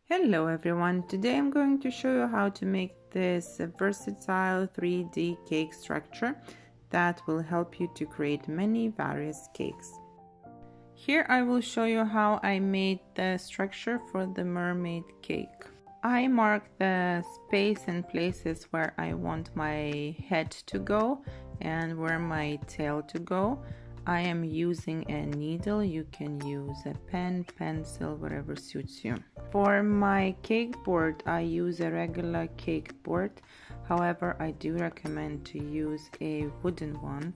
Hello everyone, today I'm going to show you how to make this versatile 3D cake structure that will help you to create many various cakes. Here I will show you how I made the structure for the mermaid cake. I marked the space and places where I want my head to go and where my tail to go. I am using a needle. You can use a pen, pencil, whatever suits you. For my cake board, I use a regular cake board. However, I do recommend to use a wooden one.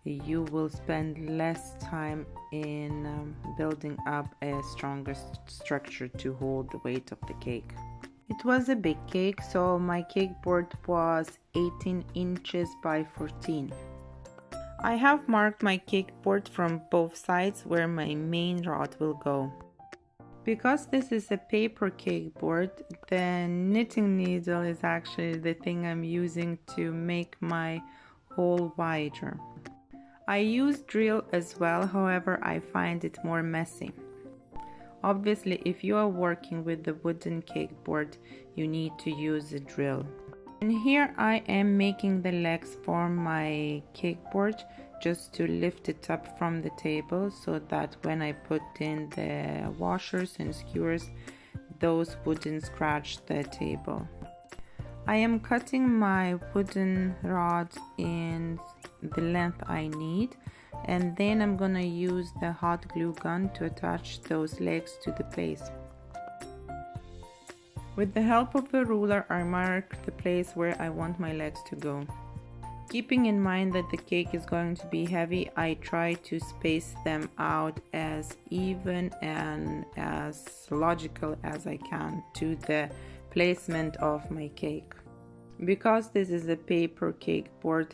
You will spend less time in building up a stronger structure to hold the weight of the cake. It was a big cake, so my cake board was 18 inches by 14. I have marked my cake board from both sides where my main rod will go. Because this is a paper cake board, the knitting needle is actually the thing I'm using to make my hole wider. I use drill as well, however I find it more messy. Obviously, if you are working with the wooden cake board, you need to use a drill. And here I am making the legs for my cake board just to lift it up from the table so that when I put in the washers and skewers, those wouldn't scratch the table. I am cutting my wooden rods in the length I need, and then I'm gonna use the hot glue gun to attach those legs to the place. With the help of a ruler, I mark the place where I want my legs to go. Keeping in mind that the cake is going to be heavy, I try to space them out as even and as logical as I can to the placement of my cake. Because this is a paper cake board,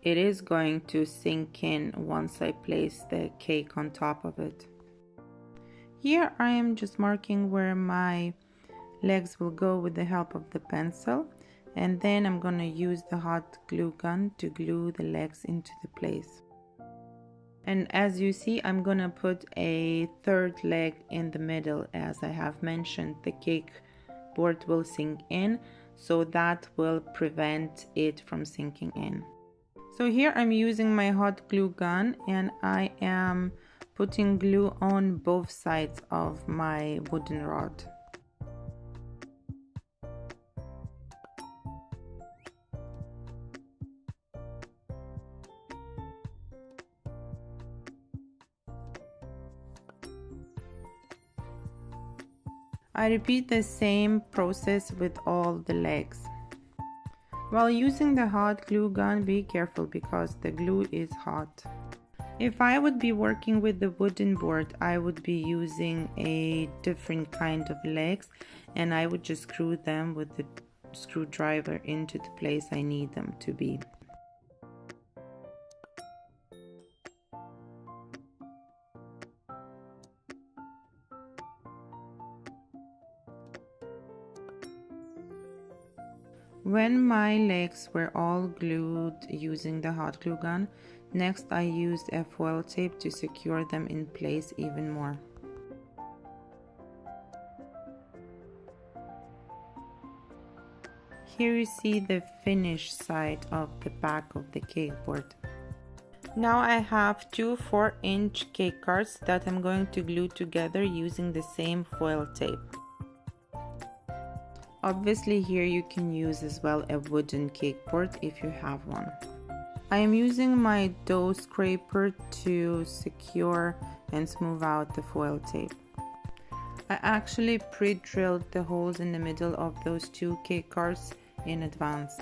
it is going to sink in once I place the cake on top of it. Here I am just marking where my legs will go with the help of the pencil, and then I'm gonna use the hot glue gun to glue the legs into the place. And as you see, I'm gonna put a third leg in the middle. As I have mentioned, the cake board will sink in, so that will prevent it from sinking in. So here I'm using my hot glue gun and I am putting glue on both sides of my wooden rod. I repeat the same process with all the legs. While using the hot glue gun, be careful because the glue is hot. If I would be working with the wooden board, I would be using a different kind of legs and I would just screw them with the screwdriver into the place I need them to be. When my legs were all glued using the hot glue gun, next I used a foil tape to secure them in place even more. Here you see the finished side of the back of the cake board. Now I have two 4-inch cake cards that I'm going to glue together using the same foil tape. Obviously here you can use as well a wooden cake board if you have one. I am using my dough scraper to secure and smooth out the foil tape. I actually pre-drilled the holes in the middle of those two cake cards in advance.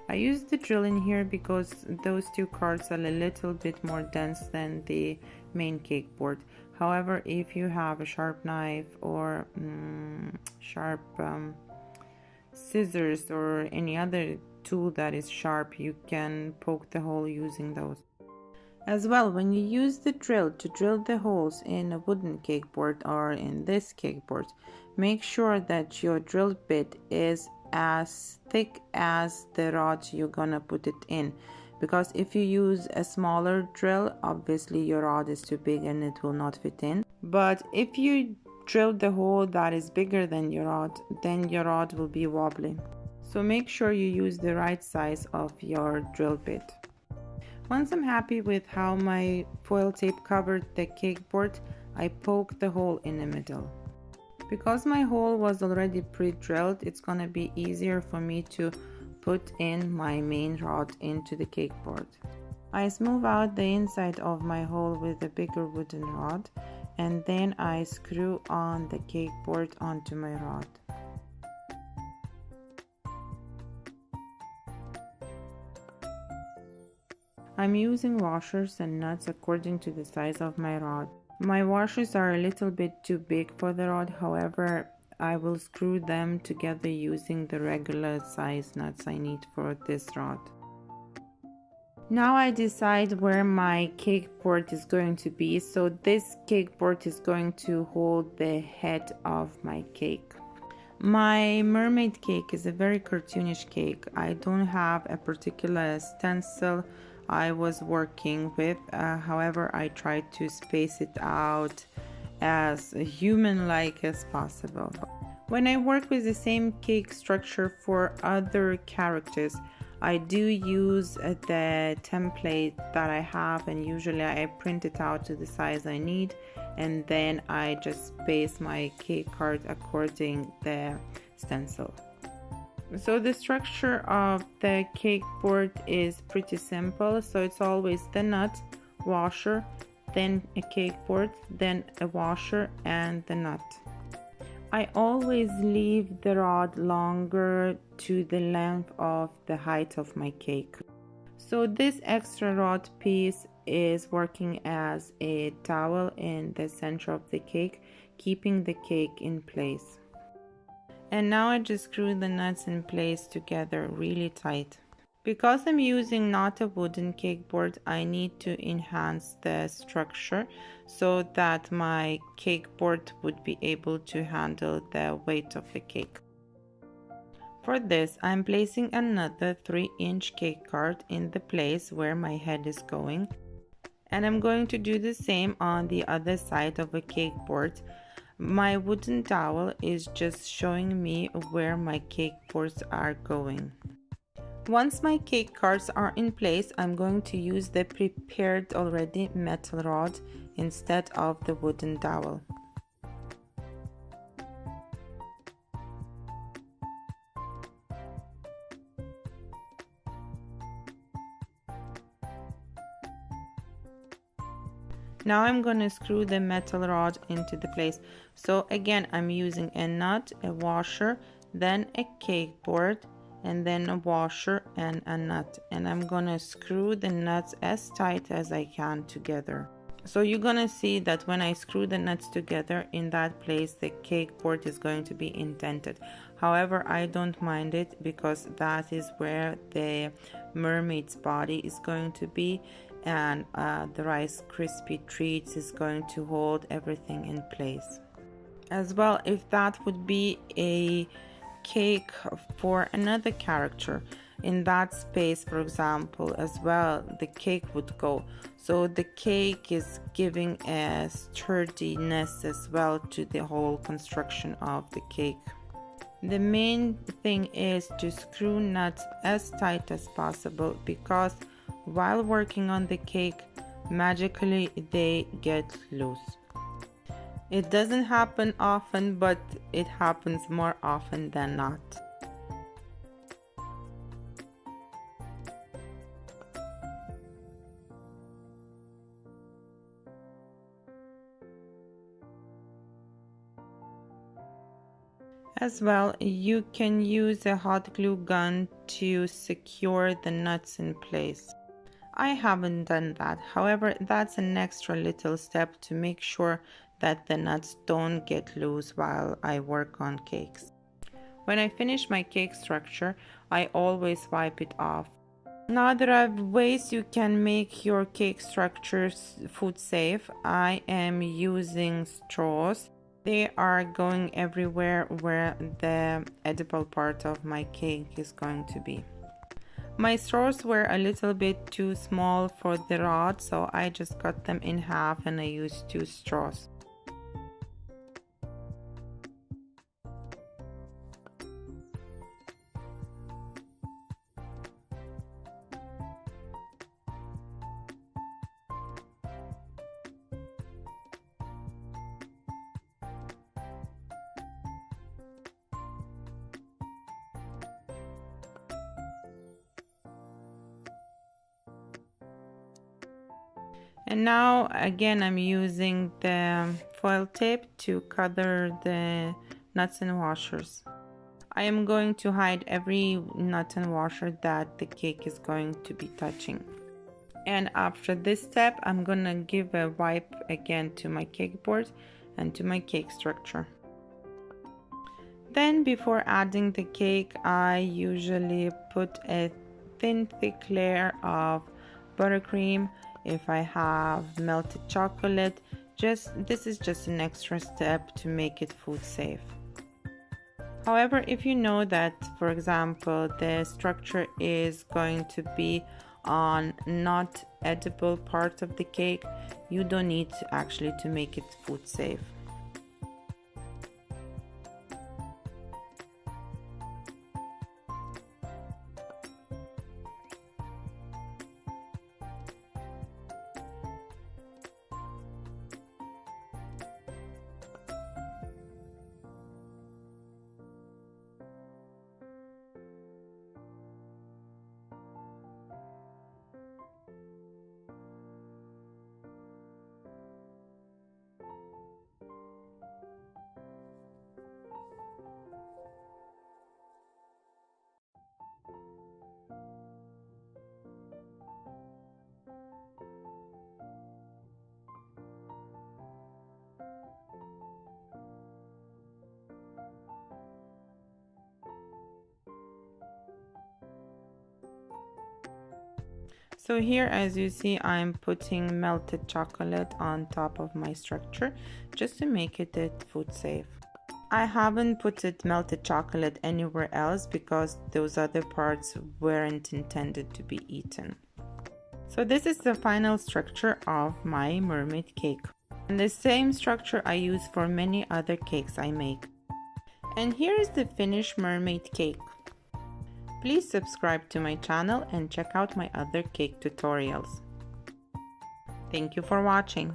I used the drill in here because those two cards are a little bit more dense than the main cake board. However, if you have a sharp knife or sharp scissors or any other tool that is sharp, you can poke the hole using those. As well, when you use the drill to drill the holes in a wooden cake board or in this cake board, make sure that your drill bit is as thick as the rod you're gonna put it in, because if you use a smaller drill, obviously your rod is too big and it will not fit in. But if you drill the hole that is bigger than your rod, then your rod will be wobbly. So make sure you use the right size of your drill bit. Once I'm happy with how my foil tape covered the cake board, I poke the hole in the middle. Because my hole was already pre-drilled, it's gonna be easier for me to put in my main rod into the cake board. I smooth out the inside of my hole with a bigger wooden rod, and then I screw on the cake board onto my rod. I'm using washers and nuts according to the size of my rod. My washers are a little bit too big for the rod, however, I will screw them together using the regular size nuts I need for this rod. Now I decide where my cake board is going to be. So this cake board is going to hold the head of my cake. My mermaid cake is a very cartoonish cake. I don't have a particular stencil I was working with. However, I tried to space it out as human-like as possible. When I work with the same cake structure for other characters, I do use the template that I have, and usually I print it out to the size I need, and then I just space my cake card according the stencil. So the structure of the cake board is pretty simple. So it's always the nut, washer, then a cake board, then a washer, and the nut. I always leave the rod longer to the length of the height of my cake. So this extra rod piece is working as a towel in the center of the cake, keeping the cake in place. And now I just screw the nuts in place together really tight. Because I'm using not a wooden cake board, I need to enhance the structure so that my cake board would be able to handle the weight of the cake. For this, I'm placing another 3-inch cake card in the place where my head is going. And I'm going to do the same on the other side of a cake board. My wooden towel is just showing me where my cake boards are going. Once my cake cards are in place, I'm going to use the prepared already metal rod instead of the wooden dowel. Now I'm going to screw the metal rod into the place. So again, I'm using a nut, a washer, then a cake board, and then a washer and a nut. And I'm going to screw the nuts as tight as I can together. So you're going to see that when I screw the nuts together in that place, the cake board is going to be indented. However, I don't mind it because that is where the mermaid's body is going to be. And the Rice Krispie treats is going to hold everything in place. As well, if that would be a cake for another character, in that space, for example, as well, the cake would go. So the cake is giving a sturdiness as well to the whole construction of the cake. The main thing is to screw nuts as tight as possible, because while working on the cake, magically they get loose. It doesn't happen often, but it happens more often than not. As well, you can use a hot glue gun to secure the nuts in place. I haven't done that. However, that's an extra little step to make sure that the nuts don't get loose while I work on cakes. When I finish my cake structure, I always wipe it off. Now there are ways you can make your cake structures food safe. I am using straws. They are going everywhere where the edible part of my cake is going to be. My straws were a little bit too small for the rod, so I just cut them in half and I used 2 straws. And now again I'm using the foil tape to cover the nuts and washers. I am going to hide every nut and washer that the cake is going to be touching. And after this step, I'm gonna give a wipe again to my cake board and to my cake structure. Then before adding the cake, I usually put a thin thick layer of buttercream. If I have melted chocolate, this is just an extra step to make it food safe. However, if you know that, for example, the structure is going to be on not edible part of the cake, you don't need to make it food safe. So here, as you see, I'm putting melted chocolate on top of my structure just to make it food safe. I haven't put melted chocolate anywhere else because those other parts weren't intended to be eaten. So this is the final structure of my mermaid cake. And the same structure I use for many other cakes I make. And here is the finished mermaid cake. Please subscribe to my channel and check out my other cake tutorials. Thank you for watching.